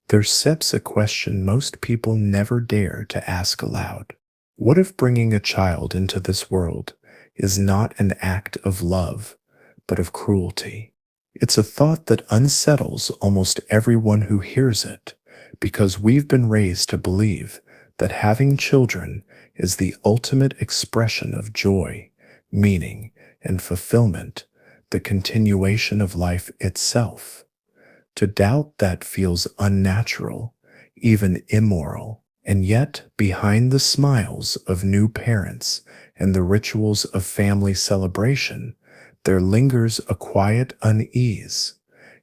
There steps a question most people never dare to ask aloud. What if bringing a child into this world is not an act of love, but of cruelty? It's a thought that unsettles almost everyone who hears it, because we've been raised to believe that having children is the ultimate expression of joy, meaning, and fulfillment, the continuation of life itself. To doubt that feels unnatural, even immoral. And yet, behind the smiles of new parents and the rituals of family celebration, there lingers a quiet unease,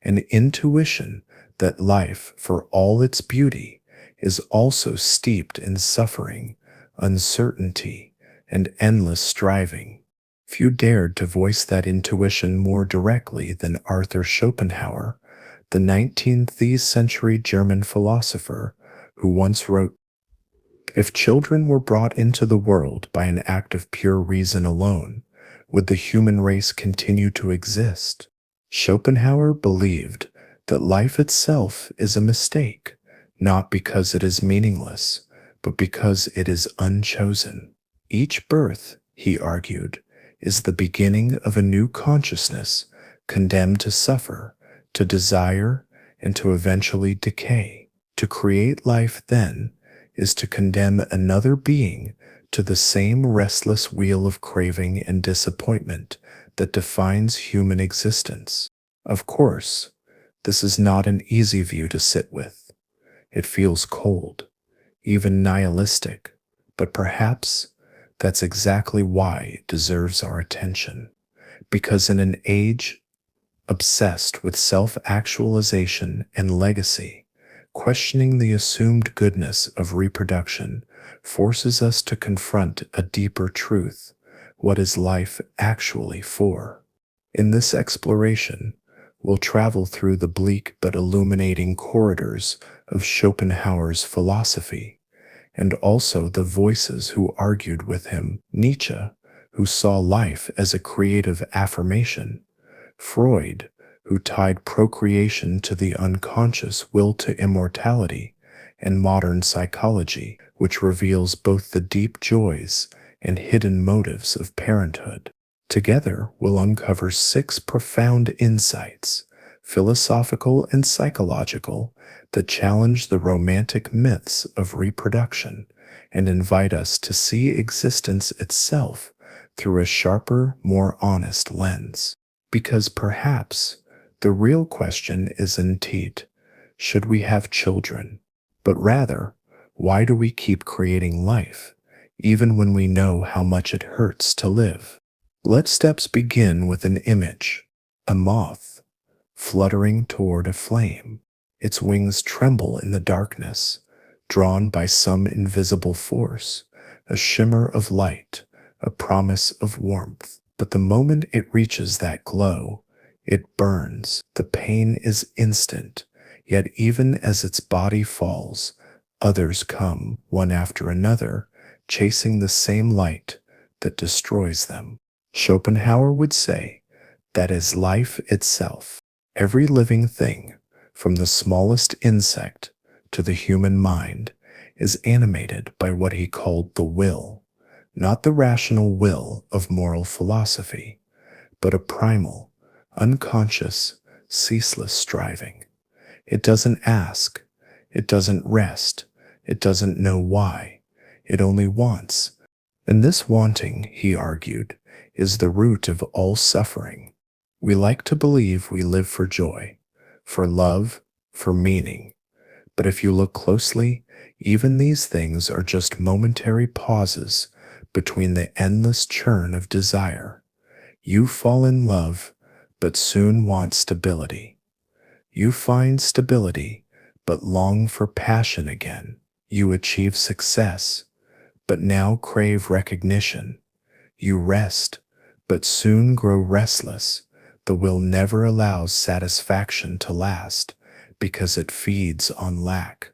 an intuition that life, for all its beauty, is also steeped in suffering, uncertainty, and endless striving. Few dared to voice that intuition more directly than Arthur Schopenhauer, the 19th century German philosopher, who once wrote, "If children were brought into the world by an act of pure reason alone, would the human race continue to exist?" Schopenhauer believed that life itself is a mistake, not because it is meaningless, but because it is unchosen. Each birth, he argued, is the beginning of a new consciousness, condemned to suffer, to desire, and to eventually decay. To create life, then, is to condemn another being to the same restless wheel of craving and disappointment that defines human existence. Of course, this is not an easy view to sit with. It feels cold, even nihilistic, but perhaps that's exactly why it deserves our attention. Because in an age obsessed with self-actualization and legacy, questioning the assumed goodness of reproduction forces us to confront a deeper truth. What is life actually for? In this exploration, we'll travel through the bleak but illuminating corridors of Schopenhauer's philosophy, and also the voices who argued with him: Nietzsche, who saw life as a creative affirmation; Freud, who tied procreation to the unconscious will to immortality; and modern psychology, which reveals both the deep joys and hidden motives of parenthood. Together, we'll uncover 6 profound insights, philosophical and psychological, that challenge the romantic myths of reproduction and invite us to see existence itself through a sharper, more honest lens. Because perhaps the real question isn't, should we have children? But rather, why do we keep creating life, even when we know how much it hurts to live? Let steps begin with an image: a moth fluttering toward a flame. Its wings tremble in the darkness, drawn by some invisible force, a shimmer of light, a promise of warmth. But the moment it reaches that glow, it burns. The pain is instant, yet even as its body falls, others come, one after another, chasing the same light that destroys them. Schopenhauer would say that is life itself. Every living thing, from the smallest insect to the human mind, is animated by what he called the will, not the rational will of moral philosophy, but a primal, unconscious, ceaseless striving. It doesn't ask, it doesn't rest, it doesn't know why, it only wants. And this wanting, he argued, is the root of all suffering. We like to believe we live for joy, for love, for meaning. But if you look closely, even these things are just momentary pauses between the endless churn of desire. You fall in love, but soon want stability. You find stability, but long for passion again. You achieve success, but now crave recognition. You rest, but soon grow restless. The will never allows satisfaction to last, because it feeds on lack.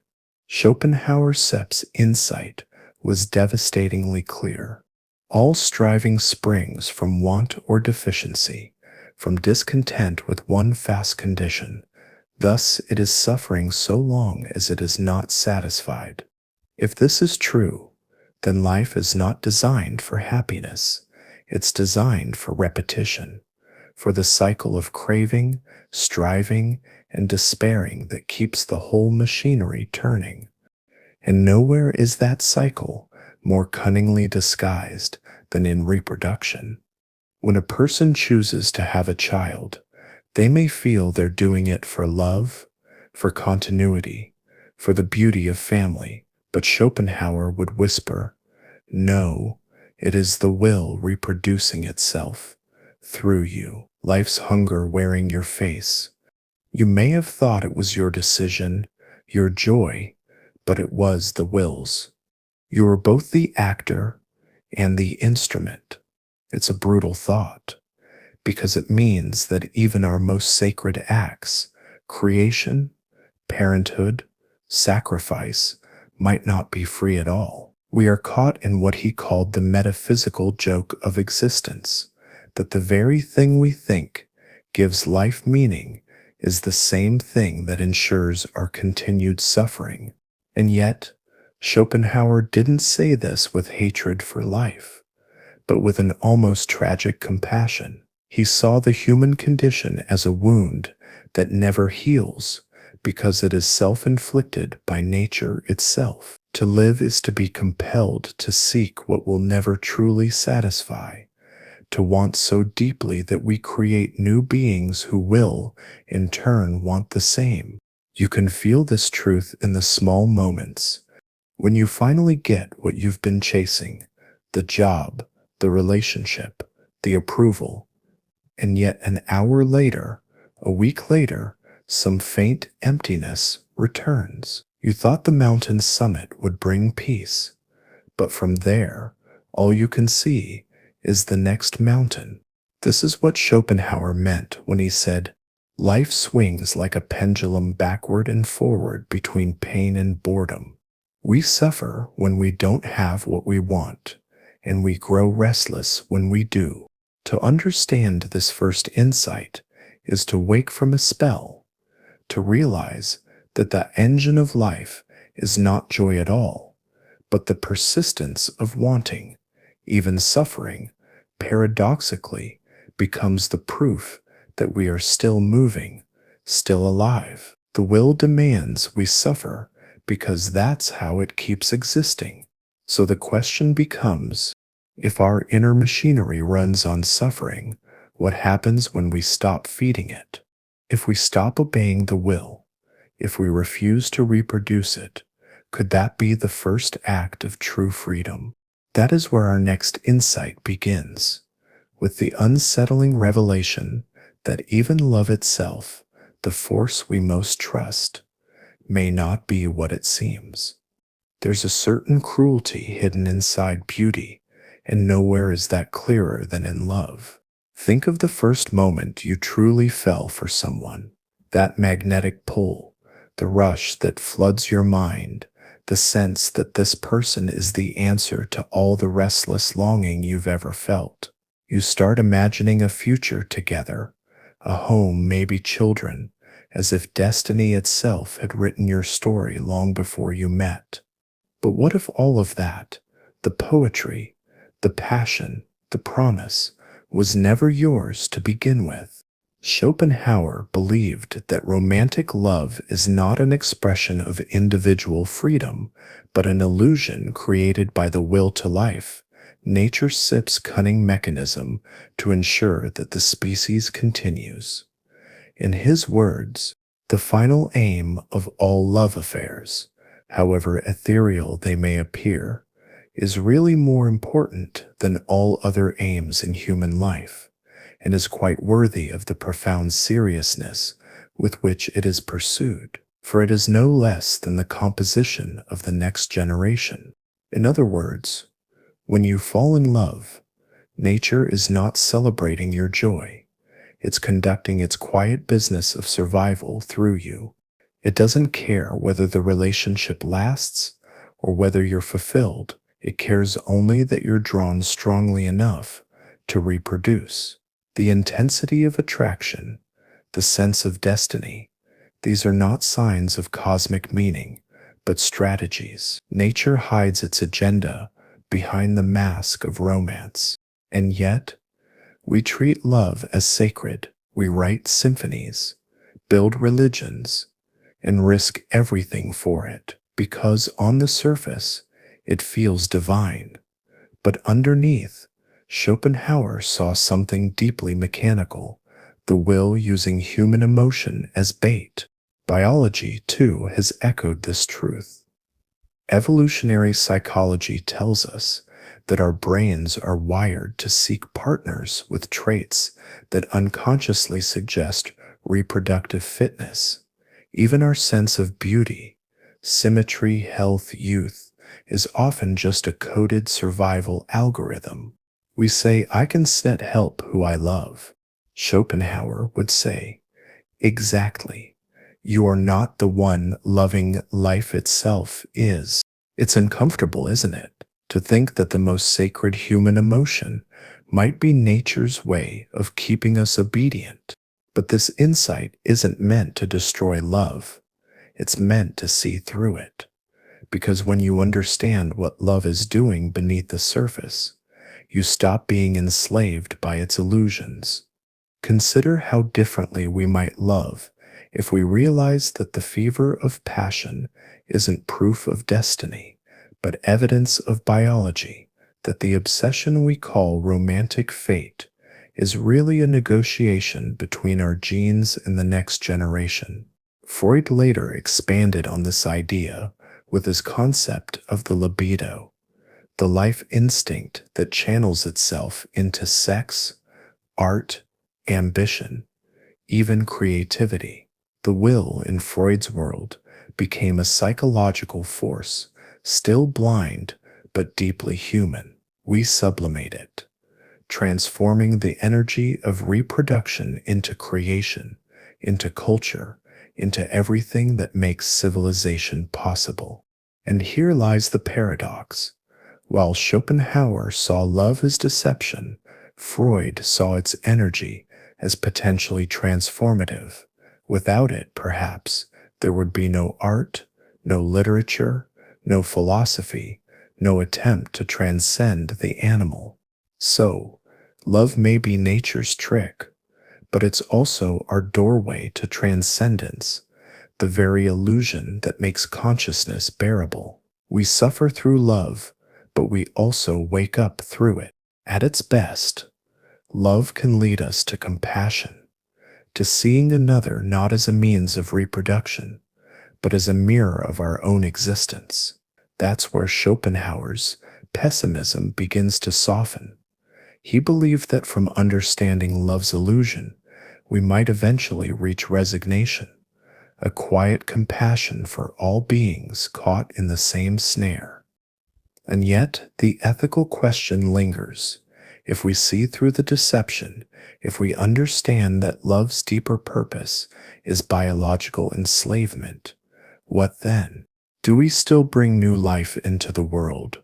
Schopenhauer Sepp's insight was devastatingly clear. All striving springs from want or deficiency, from discontent with one fast condition, Thus, it is suffering so long as it is not satisfied. If this is true, then life is not designed for happiness. It's designed for repetition, for the cycle of craving, striving, and despairing that keeps the whole machinery turning. And nowhere is that cycle more cunningly disguised than in reproduction. When a person chooses to have a child, they may feel they're doing it for love, for continuity, for the beauty of family, but Schopenhauer would whisper, "No, it is the will reproducing itself through you, life's hunger wearing your face. You may have thought it was your decision, your joy, but it was the will's. You were both the actor and the instrument." It's a brutal thought, because it means that even our most sacred acts, creation, parenthood, sacrifice, might not be free at all. We are caught in what he called the metaphysical joke of existence, that the very thing we think gives life meaning is the same thing that ensures our continued suffering. And yet, Schopenhauer didn't say this with hatred for life, but with an almost tragic compassion. He saw the human condition as a wound that never heals because it is self-inflicted by nature itself. To live is to be compelled to seek what will never truly satisfy, to want so deeply that we create new beings who will, in turn, want the same. You can feel this truth in the small moments. When you finally get what you've been chasing, the job, the relationship, the approval, and yet an hour later, a week later, some faint emptiness returns. You thought the mountain summit would bring peace, but from there, all you can see is the next mountain. This is what Schopenhauer meant when he said, "Life swings like a pendulum backward and forward between pain and boredom." We suffer when we don't have what we want, and we grow restless when we do. To understand this first insight is to wake from a spell, to realize that the engine of life is not joy at all, but the persistence of wanting. Even suffering, paradoxically, becomes the proof that we are still moving, still alive. The will demands we suffer because that's how it keeps existing. So the question becomes, if our inner machinery runs on suffering, what happens when we stop feeding it? If we stop obeying the will, if we refuse to reproduce it, could that be the first act of true freedom? That is where our next insight begins, with the unsettling revelation that even love itself, the force we most trust, may not be what it seems. There's a certain cruelty hidden inside beauty, and nowhere is that clearer than in love. Think of the first moment you truly fell for someone, that magnetic pull, the rush that floods your mind, the sense that this person is the answer to all the restless longing you've ever felt. You start imagining a future together, a home, maybe children, as if destiny itself had written your story long before you met. But what if all of that, the poetry, the passion, the promise, was never yours to begin with? Schopenhauer believed that romantic love is not an expression of individual freedom, but an illusion created by the will to life, nature's cunning mechanism to ensure that the species continues. In his words, the final aim of all love affairs, however ethereal they may appear, is really more important than all other aims in human life, and is quite worthy of the profound seriousness with which it is pursued, for it is no less than the composition of the next generation. In other words, when you fall in love, nature is not celebrating your joy. It's conducting its quiet business of survival through you. It doesn't care whether the relationship lasts or whether you're fulfilled. It cares only that you're drawn strongly enough to reproduce. The intensity of attraction, the sense of destiny, These are not signs of cosmic meaning, but strategies. Nature hides its agenda behind the mask of romance. And yet, we treat love as sacred. We write symphonies, build religions, and risk everything for it, because on the surface, it feels divine. But underneath, Schopenhauer saw something deeply mechanical, the will using human emotion as bait. Biology, too, has echoed this truth. Evolutionary psychology tells us that our brains are wired to seek partners with traits that unconsciously suggest reproductive fitness. Even our sense of beauty, symmetry, health, youth is often just a coded survival algorithm. We say, I can set help who I love. Schopenhauer would say, exactly. You are not the one loving life itself is. It's uncomfortable, isn't it, to think that the most sacred human emotion might be nature's way of keeping us obedient. But this insight isn't meant to destroy love. It's meant to see through it. Because when you understand what love is doing beneath the surface, you stop being enslaved by its illusions. Consider how differently we might love if we realize that the fever of passion isn't proof of destiny, but evidence of biology, that the obsession we call romantic fate is really a negotiation between our genes and the next generation. Freud later expanded on this idea with his concept of the libido, the life instinct that channels itself into sex, art, ambition, even creativity. The will in Freud's world became a psychological force, still blind but deeply human. We sublimate it, transforming the energy of reproduction into creation, into culture, into everything that makes civilization possible. And here lies the paradox. While Schopenhauer saw love as deception, Freud saw its energy as potentially transformative. Without it, perhaps, there would be no art, no literature, no philosophy, no attempt to transcend the animal. So, love may be nature's trick, but it's also our doorway to transcendence, the very illusion that makes consciousness bearable. We suffer through love, but we also wake up through it. At its best, love can lead us to compassion, to seeing another not as a means of reproduction, but as a mirror of our own existence. That's where Schopenhauer's pessimism begins to soften. He believed that from understanding love's illusion, we might eventually reach resignation, a quiet compassion for all beings caught in the same snare. And yet, the ethical question lingers. If we see through the deception, if we understand that love's deeper purpose is biological enslavement, what then? Do we still bring new life into the world,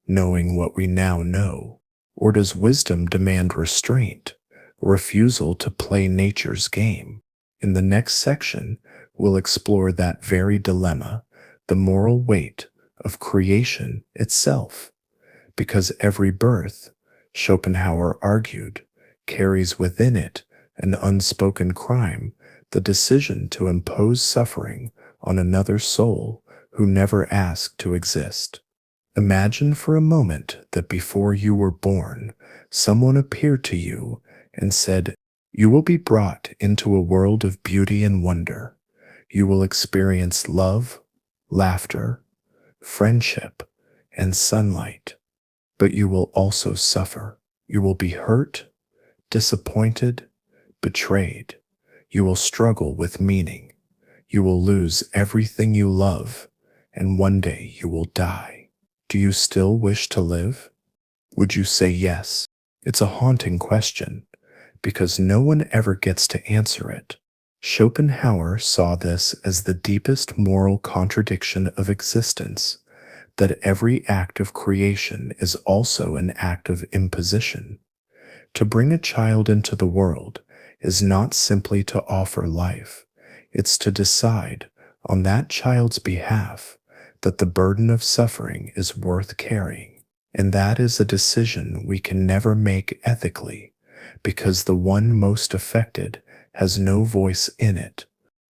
knowing what we now know? Or does wisdom demand restraint, refusal to play nature's game? In the next section, we'll explore that very dilemma, the moral weight of creation itself. Because every birth, Schopenhauer argued, carries within it an unspoken crime, the decision to impose suffering on another soul who never asked to exist. Imagine for a moment that before you were born, someone appeared to you and said, "You will be brought into a world of beauty and wonder. You will experience love, laughter, friendship, and sunlight. But you will also suffer. You will be hurt, disappointed, betrayed. You will struggle with meaning. You will lose everything you love, and one day you will die. Do you still wish to live? Would you say yes?" It's a haunting question, because no one ever gets to answer it. Schopenhauer saw this as the deepest moral contradiction of existence, that every act of creation is also an act of imposition. To bring a child into the world is not simply to offer life, It's to decide, on that child's behalf, that the burden of suffering is worth carrying. And that is a decision we can never make ethically, because the one most affected has no voice in it.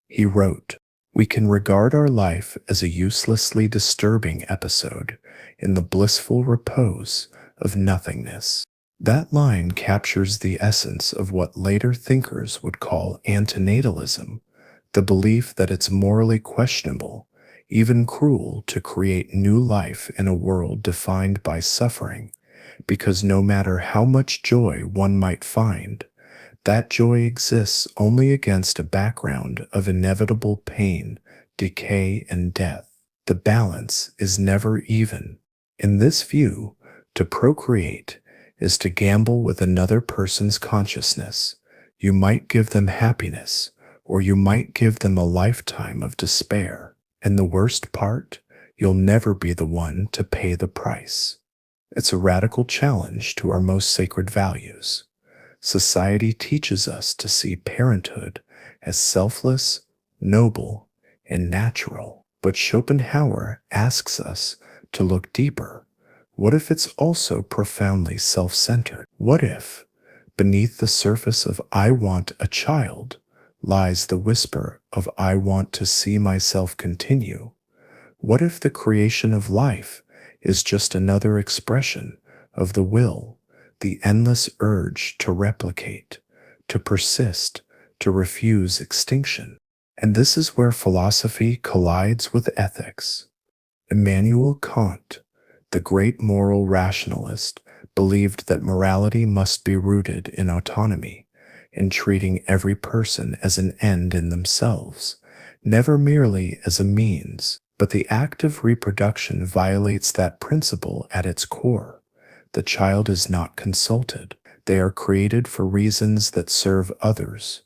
He wrote, "We can regard our life as a uselessly disturbing episode in the blissful repose of nothingness." That line captures the essence of what later thinkers would call antinatalism, the belief that it's morally questionable, even cruel, to create new life in a world defined by suffering, because no matter how much joy one might find, that joy exists only against a background of inevitable pain, decay, and death. The balance is never even. In this view, to procreate is to gamble with another person's consciousness. You might give them happiness, or you might give them a lifetime of despair. And the worst part, you'll never be the one to pay the price. It's a radical challenge to our most sacred values. Society teaches us to see parenthood as selfless, noble, and natural. But Schopenhauer asks us to look deeper. What if it's also profoundly self-centered? What if, beneath the surface of "I want a child," lies the whisper of "I want to see myself continue"? What if the creation of life is just another expression of the will, the endless urge to replicate, to persist, to refuse extinction? And this is where philosophy collides with ethics. Immanuel Kant, the great moral rationalist, believed that morality must be rooted in autonomy, in treating every person as an end in themselves, never merely as a means. But the act of reproduction violates that principle at its core. The child is not consulted. They are created for reasons that serve others: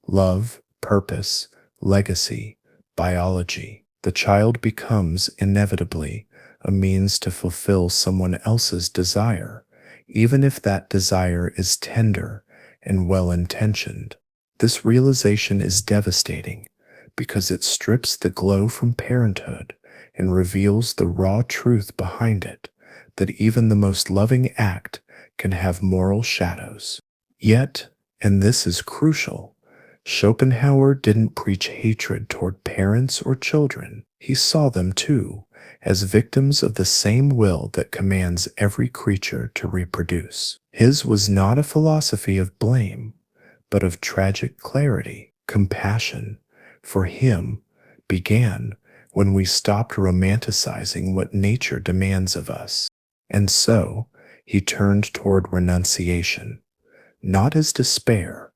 love, purpose, legacy, biology. The child becomes inevitably a means to fulfill someone else's desire, even if that desire is tender and well-intentioned. This realization is devastating because it strips the glow from parenthood and reveals the raw truth behind it, that even the most loving act can have moral shadows. Yet, and this is crucial, Schopenhauer didn't preach hatred toward parents or children. He saw them too as victims of the same will that commands every creature to reproduce. His was not a philosophy of blame, but of tragic clarity. Compassion, for him, began when we stopped romanticizing what nature demands of us. And so, he turned toward renunciation, not as despair,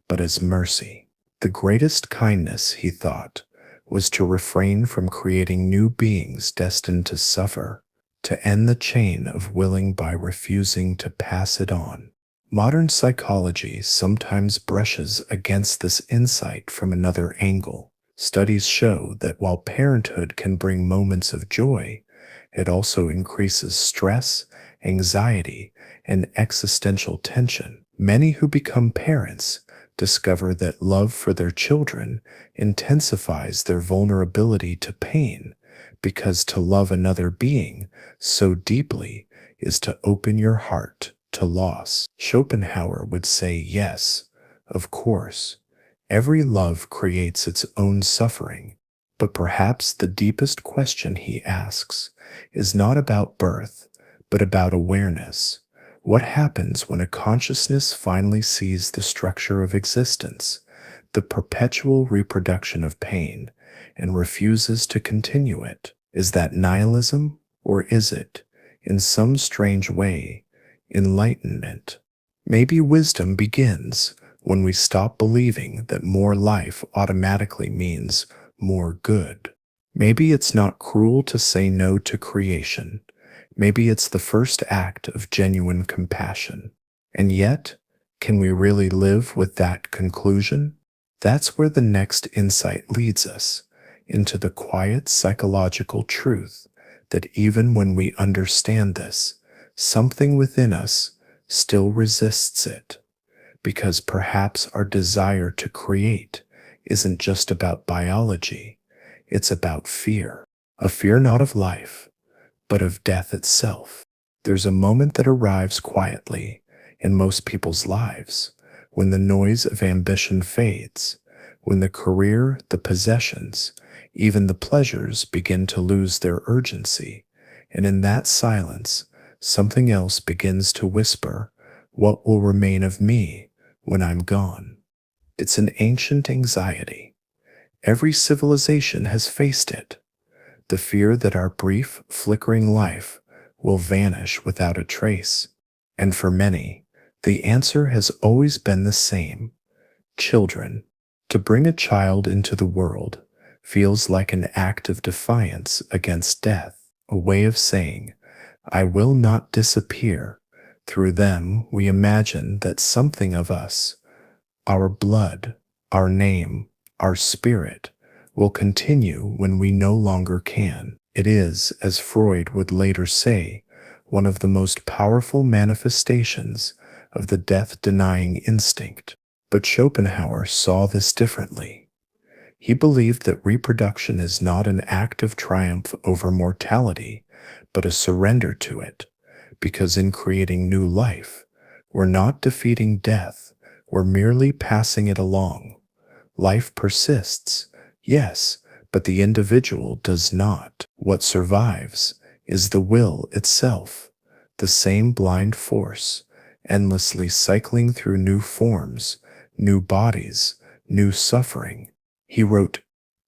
but as mercy. The greatest kindness, he thought, was to refrain from creating new beings destined to suffer, to end the chain of willing by refusing to pass it on. Modern psychology sometimes brushes against this insight from another angle. Studies show that while parenthood can bring moments of joy, it also increases stress, anxiety, and existential tension. Many who become parents discover that love for their children intensifies their vulnerability to pain, because to love another being so deeply is to open your heart to loss. Schopenhauer would say, yes, of course, every love creates its own suffering, but perhaps the deepest question he asks is not about birth, but about awareness. What happens when a consciousness finally sees the structure of existence, the perpetual reproduction of pain, and refuses to continue it? Is that nihilism, or is it, in some strange way, enlightenment? Maybe wisdom begins when we stop believing that more life automatically means more good. Maybe it's not cruel to say no to creation. Maybe it's the first act of genuine compassion. And yet, can we really live with that conclusion? That's where the next insight leads us, into the quiet psychological truth that even when we understand this, something within us still resists it, because perhaps our desire to create isn't just about biology, it's about fear. A fear not of life, but of death itself. There's a moment that arrives quietly in most people's lives when the noise of ambition fades, when the career, the possessions, even the pleasures begin to lose their urgency. And in that silence, something else begins to whisper, "What will remain of me when I'm gone?" It's an ancient anxiety. Every civilization has faced it. The fear that our brief, flickering life will vanish without a trace. And for many, the answer has always been the same: children. To bring a child into the world feels like an act of defiance against death, a way of saying, "I will not disappear." Through them, we imagine that something of us, our blood, our name, our spirit, will continue when we no longer can. It is, as Freud would later say, one of the most powerful manifestations of the death-denying instinct. But Schopenhauer saw this differently. He believed that reproduction is not an act of triumph over mortality, but a surrender to it, because in creating new life, we're not defeating death, we're merely passing it along. Life persists, yes, but the individual does not. What survives is the will itself, the same blind force, endlessly cycling through new forms, new bodies, new suffering. He wrote,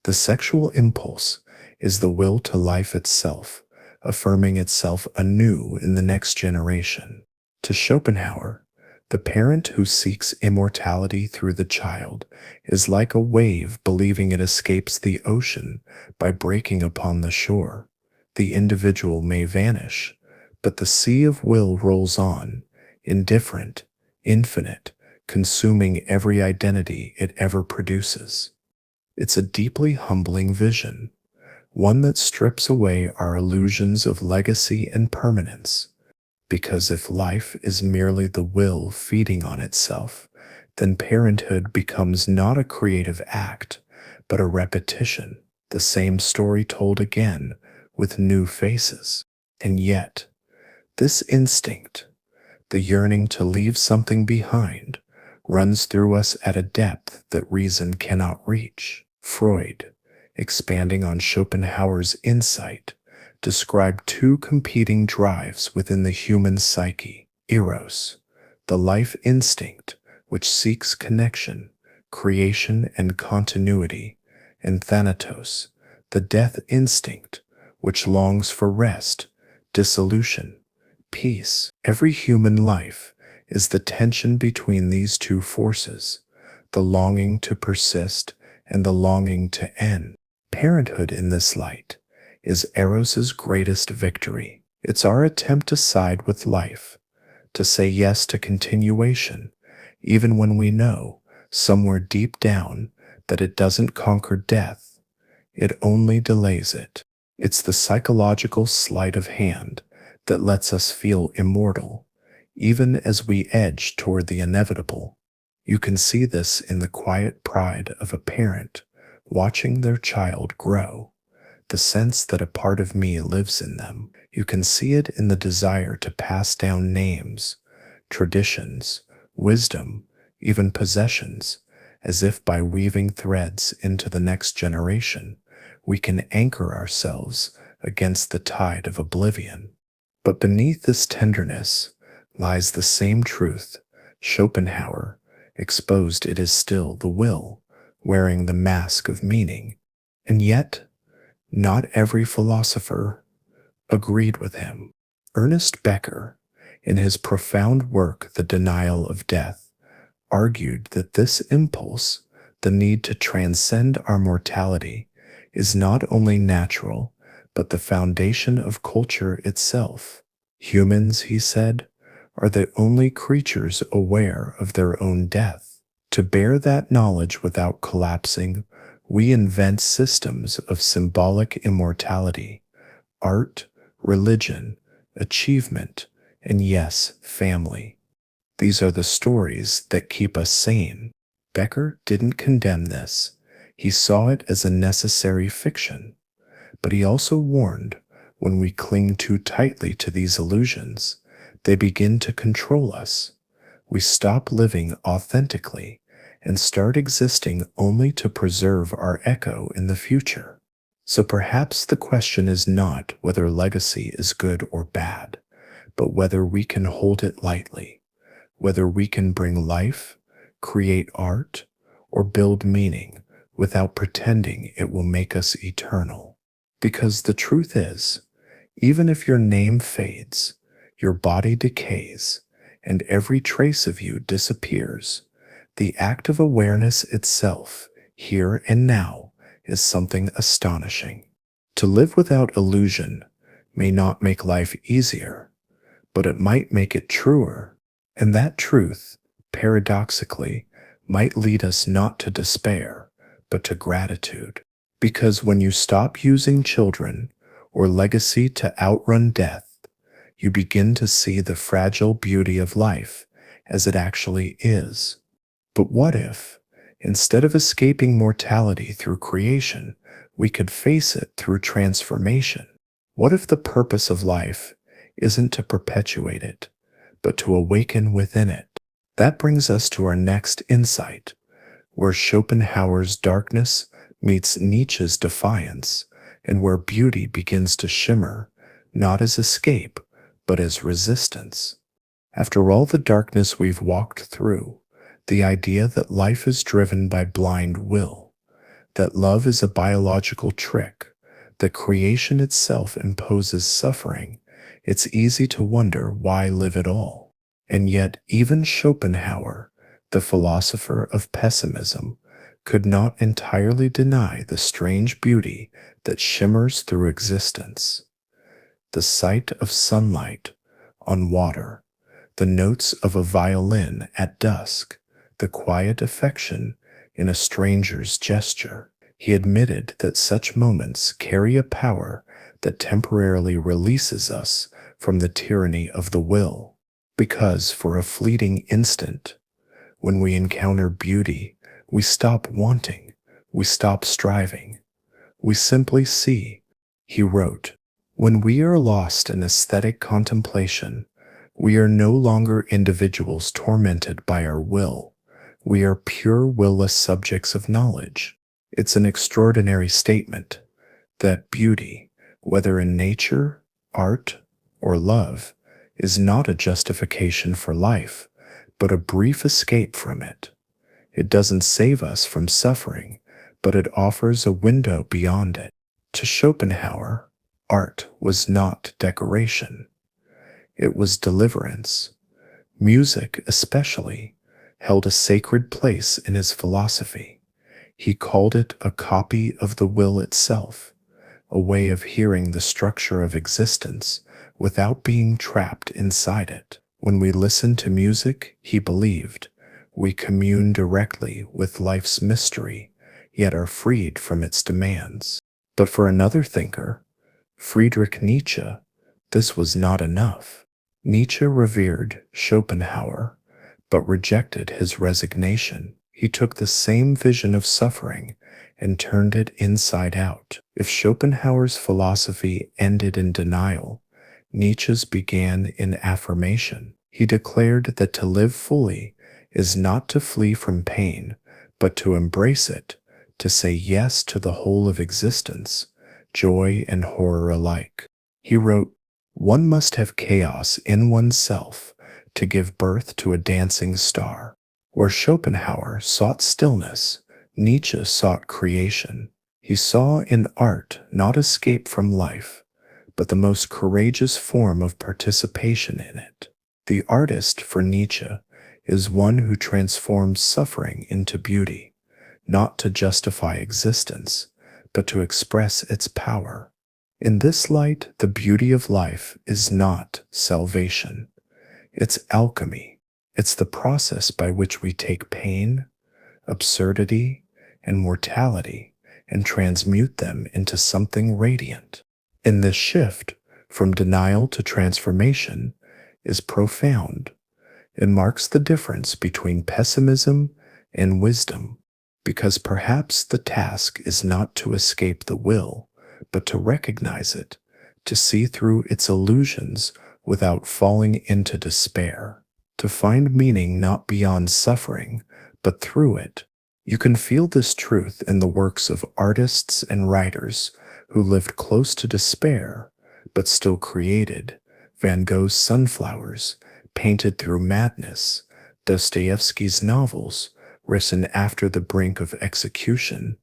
"The sexual impulse is the will to life itself, affirming itself anew in the next generation." To Schopenhauer, the parent who seeks immortality through the child is like a wave believing it escapes the ocean by breaking upon the shore. The individual may vanish, but the sea of will rolls on, indifferent, infinite, consuming every identity it ever produces. It's a deeply humbling vision, one that strips away our illusions of legacy and permanence. Because if life is merely the will feeding on itself, then parenthood becomes not a creative act, but a repetition, the same story told again with new faces. And yet, this instinct, the yearning to leave something behind, runs through us at a depth that reason cannot reach. Freud, expanding on Schopenhauer's insight, described two competing drives within the human psyche: eros, the life instinct, which seeks connection, creation, and continuity, and thanatos, the death instinct, which longs for rest, dissolution, peace. Every human life is the tension between these two forces, the longing to persist and the longing to end. Parenthood in this light is Eros's greatest victory. It's our attempt to side with life, to say yes to continuation, even when we know, somewhere deep down, that it doesn't conquer death, it only delays it. It's the psychological sleight of hand that lets us feel immortal, even as we edge toward the inevitable. You can see this in the quiet pride of a parent watching their child grow, the sense that a part of me lives in them. You can see it in the desire to pass down names, traditions, wisdom, even possessions, as if by weaving threads into the next generation, we can anchor ourselves against the tide of oblivion. But beneath this tenderness lies the same truth. Schopenhauer exposed it is still the will, wearing the mask of meaning. And yet, not every philosopher agreed with him. Ernest Becker, in his profound work, The Denial of Death, argued that this impulse, the need to transcend our mortality, is not only natural, but the foundation of culture itself. Humans, he said, are the only creatures aware of their own death. To bear that knowledge without collapsing, we invent systems of symbolic immortality: art, religion, achievement, and yes, family. These are the stories that keep us sane. Becker didn't condemn this. He saw it as a necessary fiction, but he also warned when we cling too tightly to these illusions, they begin to control us. We stop living authentically and start existing only to preserve our echo in the future. So perhaps the question is not whether legacy is good or bad, but whether we can hold it lightly, whether we can bring life, create art, or build meaning without pretending it will make us eternal. Because the truth is, even if your name fades, your body decays, and every trace of you disappears, the act of awareness itself, here and now, is something astonishing. To live without illusion may not make life easier, but it might make it truer. And that truth, paradoxically, might lead us not to despair, but to gratitude. Because when you stop using children or legacy to outrun death, you begin to see the fragile beauty of life as it actually is. But what if, instead of escaping mortality through creation, we could face it through transformation? What if the purpose of life isn't to perpetuate it, but to awaken within it? That brings us to our next insight, where Schopenhauer's darkness meets Nietzsche's defiance, and where beauty begins to shimmer, not as escape, but as resistance. After all the darkness we've walked through, the idea that life is driven by blind will, that love is a biological trick, that creation itself imposes suffering, it's easy to wonder why live at all. And yet even Schopenhauer, the philosopher of pessimism, could not entirely deny the strange beauty that shimmers through existence. The sight of sunlight on water, the notes of a violin at dusk, the quiet affection in a stranger's gesture. He admitted that such moments carry a power that temporarily releases us from the tyranny of the will, because for a fleeting instant, when we encounter beauty, we stop wanting, we stop striving, we simply see. He wrote, "When we are lost in aesthetic contemplation, we are no longer individuals tormented by our will. We are pure will-less subjects of knowledge." It's an extraordinary statement that beauty, whether in nature, art, or love, is not a justification for life, but a brief escape from it. It doesn't save us from suffering, but it offers a window beyond it. To Schopenhauer, art was not decoration. It was deliverance. Music, especially, held a sacred place in his philosophy. He called it a copy of the will itself, a way of hearing the structure of existence without being trapped inside it. When we listen to music, he believed, we commune directly with life's mystery, yet are freed from its demands. But for another thinker, Friedrich Nietzsche, this was not enough. Nietzsche revered Schopenhauer, but rejected his resignation. He took the same vision of suffering and turned it inside out. If Schopenhauer's philosophy ended in denial, Nietzsche's began in affirmation. He declared that to live fully is not to flee from pain, but to embrace it, to say yes to the whole of existence, joy and horror alike. He wrote, "One must have chaos in oneself to give birth to a dancing star." Where Schopenhauer sought stillness, Nietzsche sought creation. He saw in art not escape from life, but the most courageous form of participation in it. The artist, for Nietzsche, is one who transforms suffering into beauty, not to justify existence, but to express its power. In this light, the beauty of life is not salvation. It's alchemy. It's the process by which we take pain, absurdity, and mortality and transmute them into something radiant. And this shift from denial to transformation is profound. It marks the difference between pessimism and wisdom. because perhaps the task is not to escape the will, but to recognize it, to see through its illusions without falling into despair, to find meaning not beyond suffering, but through it. You can feel this truth in the works of artists and writers who lived close to despair, but still created. Van Gogh's sunflowers, painted through madness, Dostoevsky's novels, written after the brink of execution,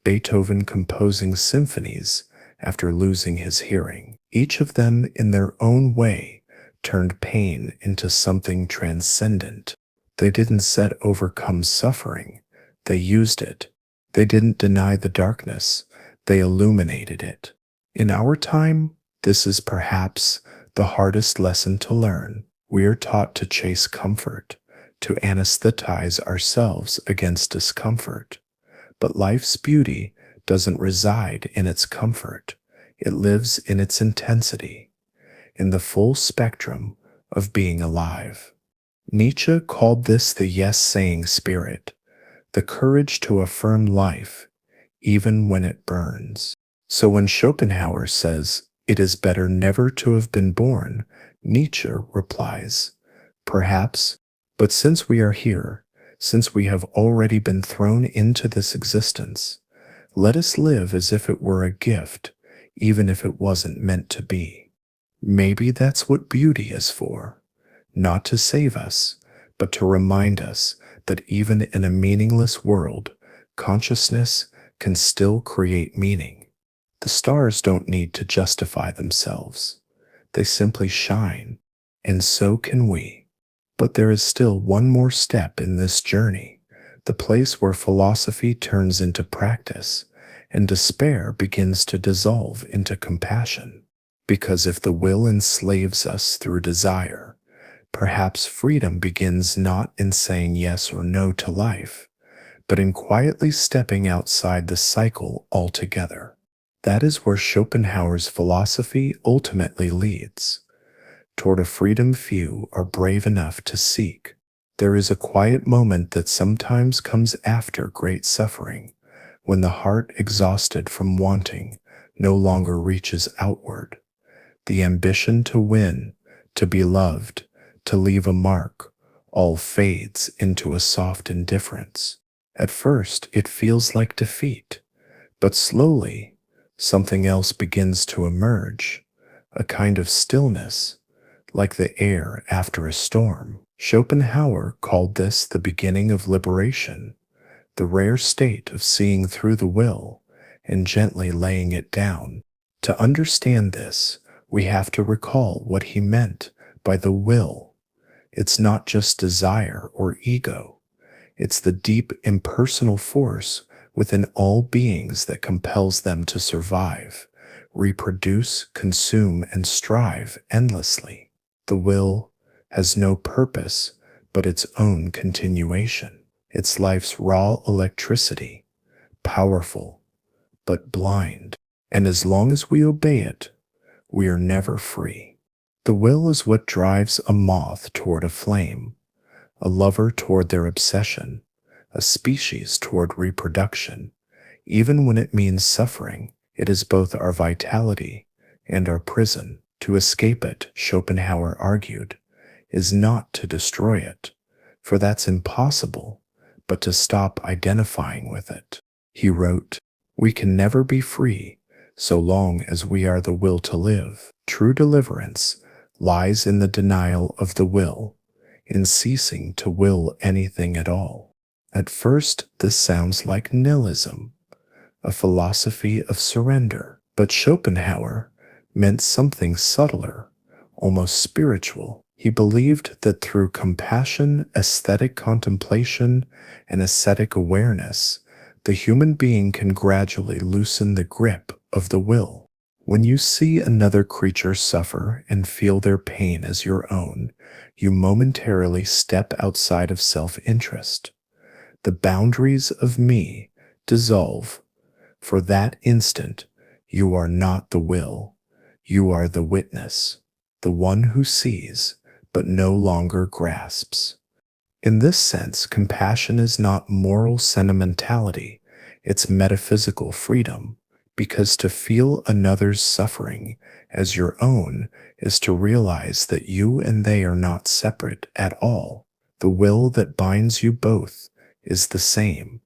Beethoven composing symphonies after losing his hearing. Each of them, in their own way, turned pain into something transcendent. They didn't set overcome suffering, they used it. They didn't deny the darkness, they illuminated it. In our time, this is perhaps the hardest lesson to learn. We are taught to chase comfort, to anesthetize ourselves against discomfort. But life's beauty doesn't reside in its comfort. It lives in its intensity, in the full spectrum of being alive. Nietzsche called this the yes-saying spirit, the courage to affirm life, even when it burns. So when Schopenhauer says, "It is better never to have been born," Nietzsche replies, "Perhaps, but since we are here, since we have already been thrown into this existence, let us live as if it were a gift, even if it wasn't meant to be." Maybe that's what beauty is for, not to save us, but to remind us that even in a meaningless world, consciousness can still create meaning. The stars don't need to justify themselves. They simply shine, and so can we. But there is still one more step in this journey, the place where philosophy turns into practice, and despair begins to dissolve into compassion. Because if the will enslaves us through desire, perhaps freedom begins not in saying yes or no to life, but in quietly stepping outside the cycle altogether. That is where Schopenhauer's philosophy ultimately leads, toward a freedom few are brave enough to seek. There is a quiet moment that sometimes comes after great suffering, when the heart, exhausted from wanting, no longer reaches outward. The ambition to win, to be loved, to leave a mark, all fades into a soft indifference. At first, it feels like defeat, but slowly, something else begins to emerge, a kind of stillness, like the air after a storm. Schopenhauer called this the beginning of liberation, the rare state of seeing through the will and gently laying it down. To understand this, we have to recall what he meant by the will. It's not just desire or ego. It's the deep impersonal force within all beings that compels them to survive, reproduce, consume, and strive endlessly. The will has no purpose but its own continuation. It's life's raw electricity, powerful but blind. And as long as we obey it, we are never free. The will is what drives a moth toward a flame, a lover toward their obsession, a species toward reproduction. Even when it means suffering, it is both our vitality and our prison. To escape it, Schopenhauer argued, is not to destroy it, for that's impossible, but to stop identifying with it. He wrote, "We can never be free so long as we are the will to live. True deliverance lies in the denial of the will, in ceasing to will anything at all." At first, this sounds like nihilism, a philosophy of surrender, but Schopenhauer meant something subtler, almost spiritual. He believed that through compassion, aesthetic contemplation, and ascetic awareness, the human being can gradually loosen the grip of the will. When you see another creature suffer and feel their pain as your own, you momentarily step outside of self-interest. The boundaries of me dissolve. For that instant, you are not the will. You are the witness, the one who sees, but no longer grasps. In this sense, compassion is not moral sentimentality, it's metaphysical freedom, because to feel another's suffering as your own is to realize that you and they are not separate at all. The will that binds you both is the same.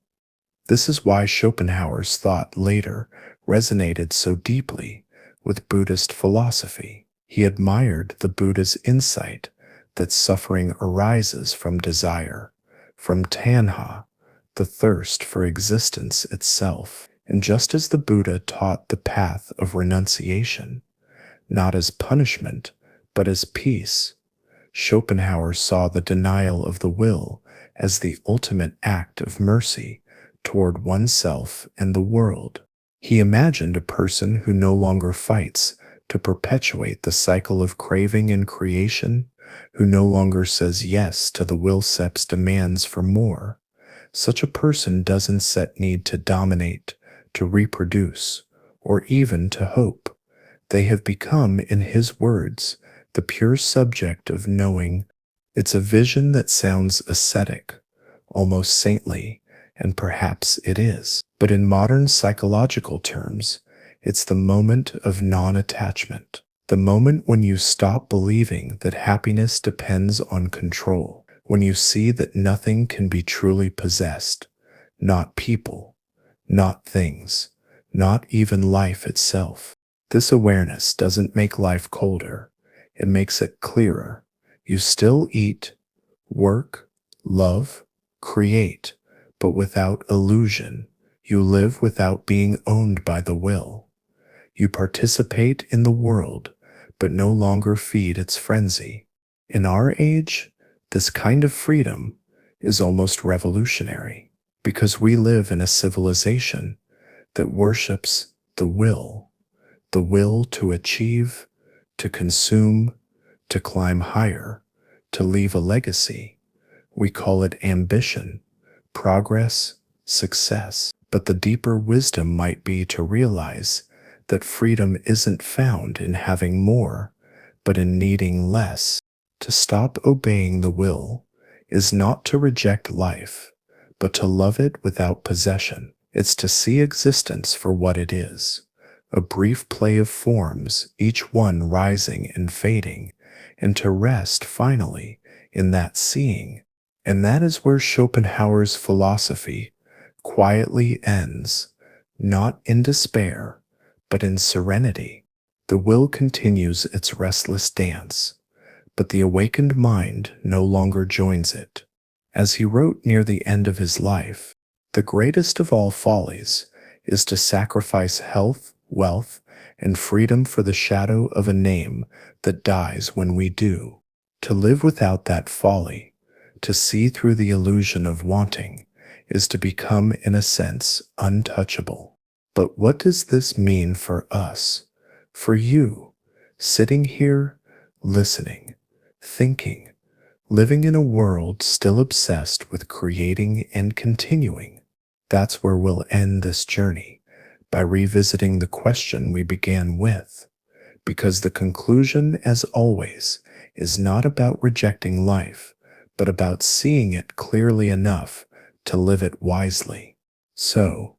This is why Schopenhauer's thought later resonated so deeply with Buddhist philosophy. He admired the Buddha's insight that suffering arises from desire, from tanha, the thirst for existence itself. And just as the Buddha taught the path of renunciation, not as punishment, but as peace, Schopenhauer saw the denial of the will as the ultimate act of mercy toward oneself and the world. He imagined a person who no longer fights to perpetuate the cycle of craving and creation, who no longer says yes to the will-sep's demands for more. Such a person doesn't set need to dominate, to reproduce, or even to hope. They have become, in his words, the pure subject of knowing. It's a vision that sounds ascetic, almost saintly, and perhaps it is. But in modern psychological terms, it's the moment of non-attachment. The moment when you stop believing that happiness depends on control, when you see that nothing can be truly possessed, not people, not things, not even life itself. This awareness doesn't make life colder, it makes it clearer. You still eat, work, love, create, but without illusion. You live without being owned by the will. You participate in the world, but no longer feed its frenzy. In our age, this kind of freedom is almost revolutionary, because we live in a civilization that worships the will to achieve, to consume, to climb higher, to leave a legacy. We call it ambition, progress, success. But the deeper wisdom might be to realize that freedom isn't found in having more, but in needing less. To stop obeying the will is not to reject life, but to love it without possession. It's to see existence for what it is, a brief play of forms, each one rising and fading, and to rest finally in that seeing. And that is where Schopenhauer's philosophy quietly ends, not in despair, but in serenity. The will continues its restless dance, but the awakened mind no longer joins it. As he wrote near the end of his life, the greatest of all follies is to sacrifice health, wealth, and freedom for the shadow of a name that dies when we do. To live without that folly, to see through the illusion of wanting, is to become, in a sense, untouchable. But what does this mean for us, for you, sitting here, listening, thinking, living in a world still obsessed with creating and continuing? That's where we'll end this journey, by revisiting the question we began with, because the conclusion, as always, is not about rejecting life, but about seeing it clearly enough to live it wisely. So,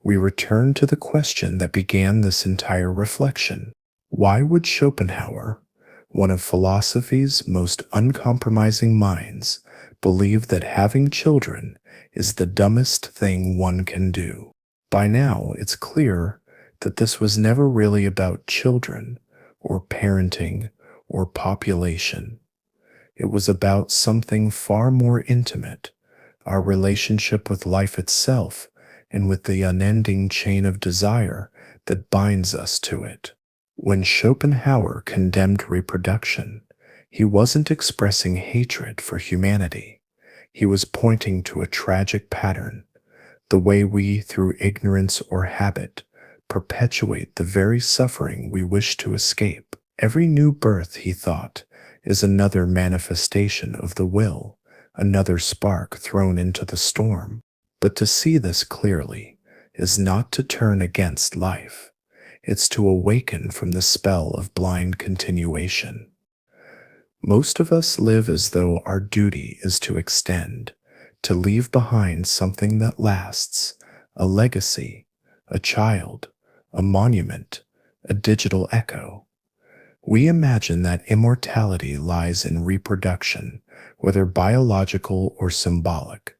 we return to the question that began this entire reflection. Why would Schopenhauer, one of philosophy's most uncompromising minds, believe that having children is the dumbest thing one can do? By now, it's clear that this was never really about children, or parenting, or population. It was about something far more intimate, our relationship with life itself, and with the unending chain of desire that binds us to it. When Schopenhauer condemned reproduction, he wasn't expressing hatred for humanity. He was pointing to a tragic pattern, the way we, through ignorance or habit, perpetuate the very suffering we wish to escape. Every new birth, he thought, is another manifestation of the will, another spark thrown into the storm. But to see this clearly is not to turn against life. It's to awaken from the spell of blind continuation. Most of us live as though our duty is to extend, to leave behind something that lasts, a legacy, a child, a monument, a digital echo. We imagine that immortality lies in reproduction, whether biological or symbolic.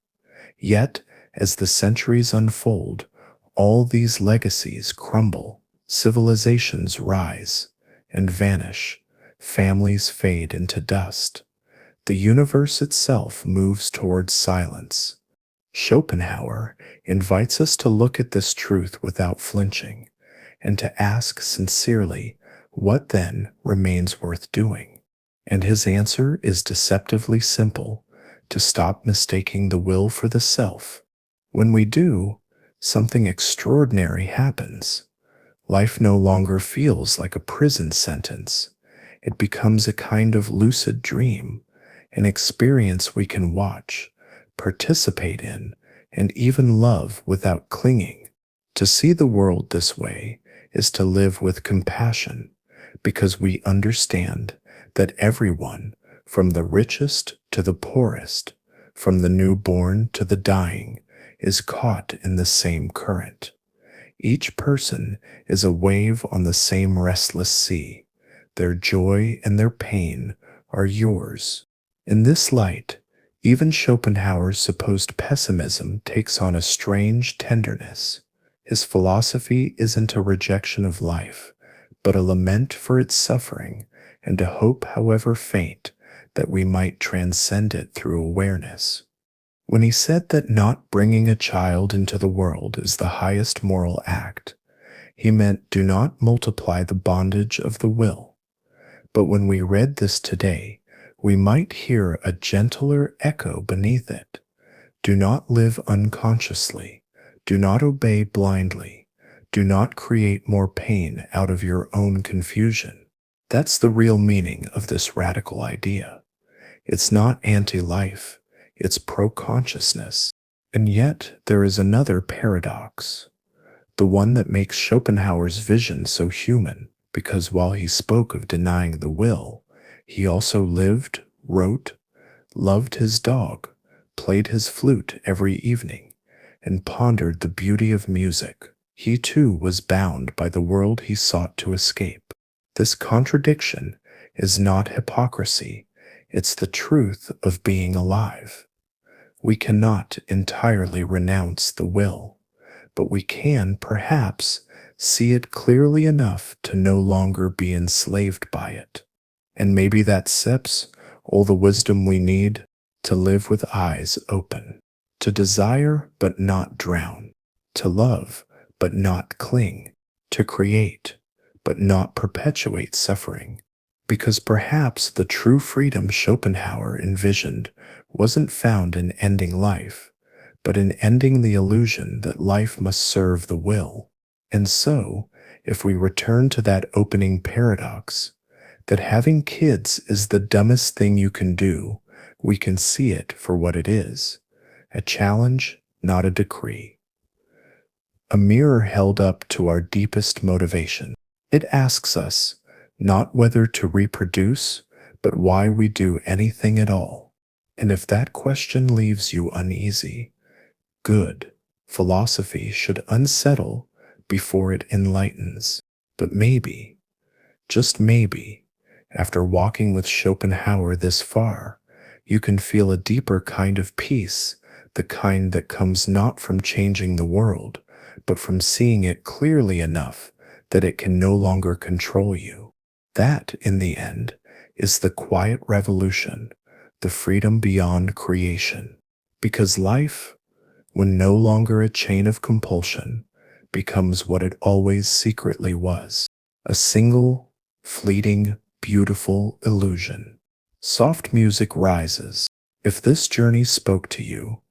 Yet, as the centuries unfold, all these legacies crumble, civilizations rise and vanish, families fade into dust. The universe itself moves towards silence. Schopenhauer invites us to look at this truth without flinching and to ask sincerely, what then remains worth doing? And his answer is deceptively simple: to stop mistaking the will for the self. When we do, something extraordinary happens. Life no longer feels like a prison sentence. It becomes a kind of lucid dream, an experience we can watch, participate in, and even love without clinging. To see the world this way is to live with compassion, because we understand that everyone, from the richest to the poorest, from the newborn to the dying, is caught in the same current. Each person is a wave on the same restless sea. Their joy and their pain are yours. In this light, even Schopenhauer's supposed pessimism takes on a strange tenderness. His philosophy isn't a rejection of life, but a lament for its suffering and a hope, however faint, that we might transcend it through awareness. When he said that not bringing a child into the world is the highest moral act, he meant do not multiply the bondage of the will. But when we read this today, we might hear a gentler echo beneath it. Do not live unconsciously. Do not obey blindly. Do not create more pain out of your own confusion. That's the real meaning of this radical idea. It's not anti-life, it's pro-consciousness. And yet there is another paradox, the one that makes Schopenhauer's vision so human, because while he spoke of denying the will, he also lived, wrote, loved his dog, played his flute every evening, and pondered the beauty of music. He too was bound by the world he sought to escape. This contradiction is not hypocrisy, it's the truth of being alive. We cannot entirely renounce the will, but we can, perhaps, see it clearly enough to no longer be enslaved by it. And maybe that sips all the wisdom we need to live with eyes open, to desire but not drown, to love but not cling, to create but not perpetuate suffering. Because perhaps the true freedom Schopenhauer envisioned wasn't found in ending life, but in ending the illusion that life must serve the will. And so, if we return to that opening paradox, that having kids is the dumbest thing you can do, we can see it for what it is: a challenge, not a decree. A mirror held up to our deepest motivation. It asks us not whether to reproduce, but why we do anything at all. And if that question leaves you uneasy, good. Philosophy should unsettle before it enlightens. But maybe, just maybe, after walking with Schopenhauer this far, you can feel a deeper kind of peace, the kind that comes not from changing the world, but from seeing it clearly enough that it can no longer control you. That, in the end, is the quiet revolution, the freedom beyond creation. Because life, when no longer a chain of compulsion, becomes what it always secretly was: a single, fleeting, beautiful illusion. Soft music rises. If this journey spoke to you,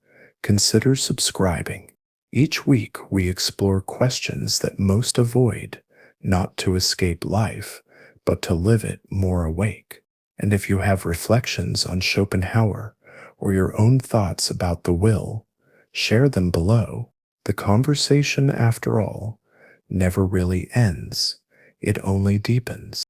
consider subscribing. Each week we explore questions that most avoid, not to escape life, but to live it more awake. And if you have reflections on Schopenhauer or your own thoughts about the will, share them below. The conversation, after all, never really ends. It only deepens.